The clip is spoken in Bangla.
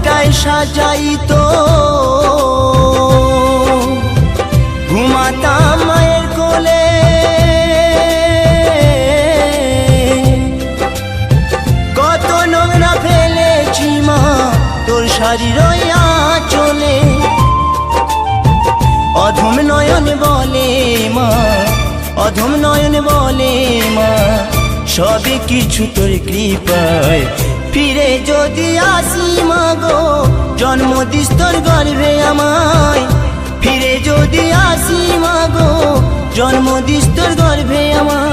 খাটায় সাজাইতো ঘুমাতাম মায়ের কোলে, কত নোংরা ফেলেছি মা তোর শাড়ির আঁচলে। অধম নয়ন বলে মা, অধম নয়ন বলে মা, সবই কিছু তোর কৃপায়। ফিরে যদি আসি মা গো, জন্ম দিস তোর গর্ভে আমায়। ফিরে যদি আসি মা গো, জন্ম দিস তোর গর্ভে আমায়।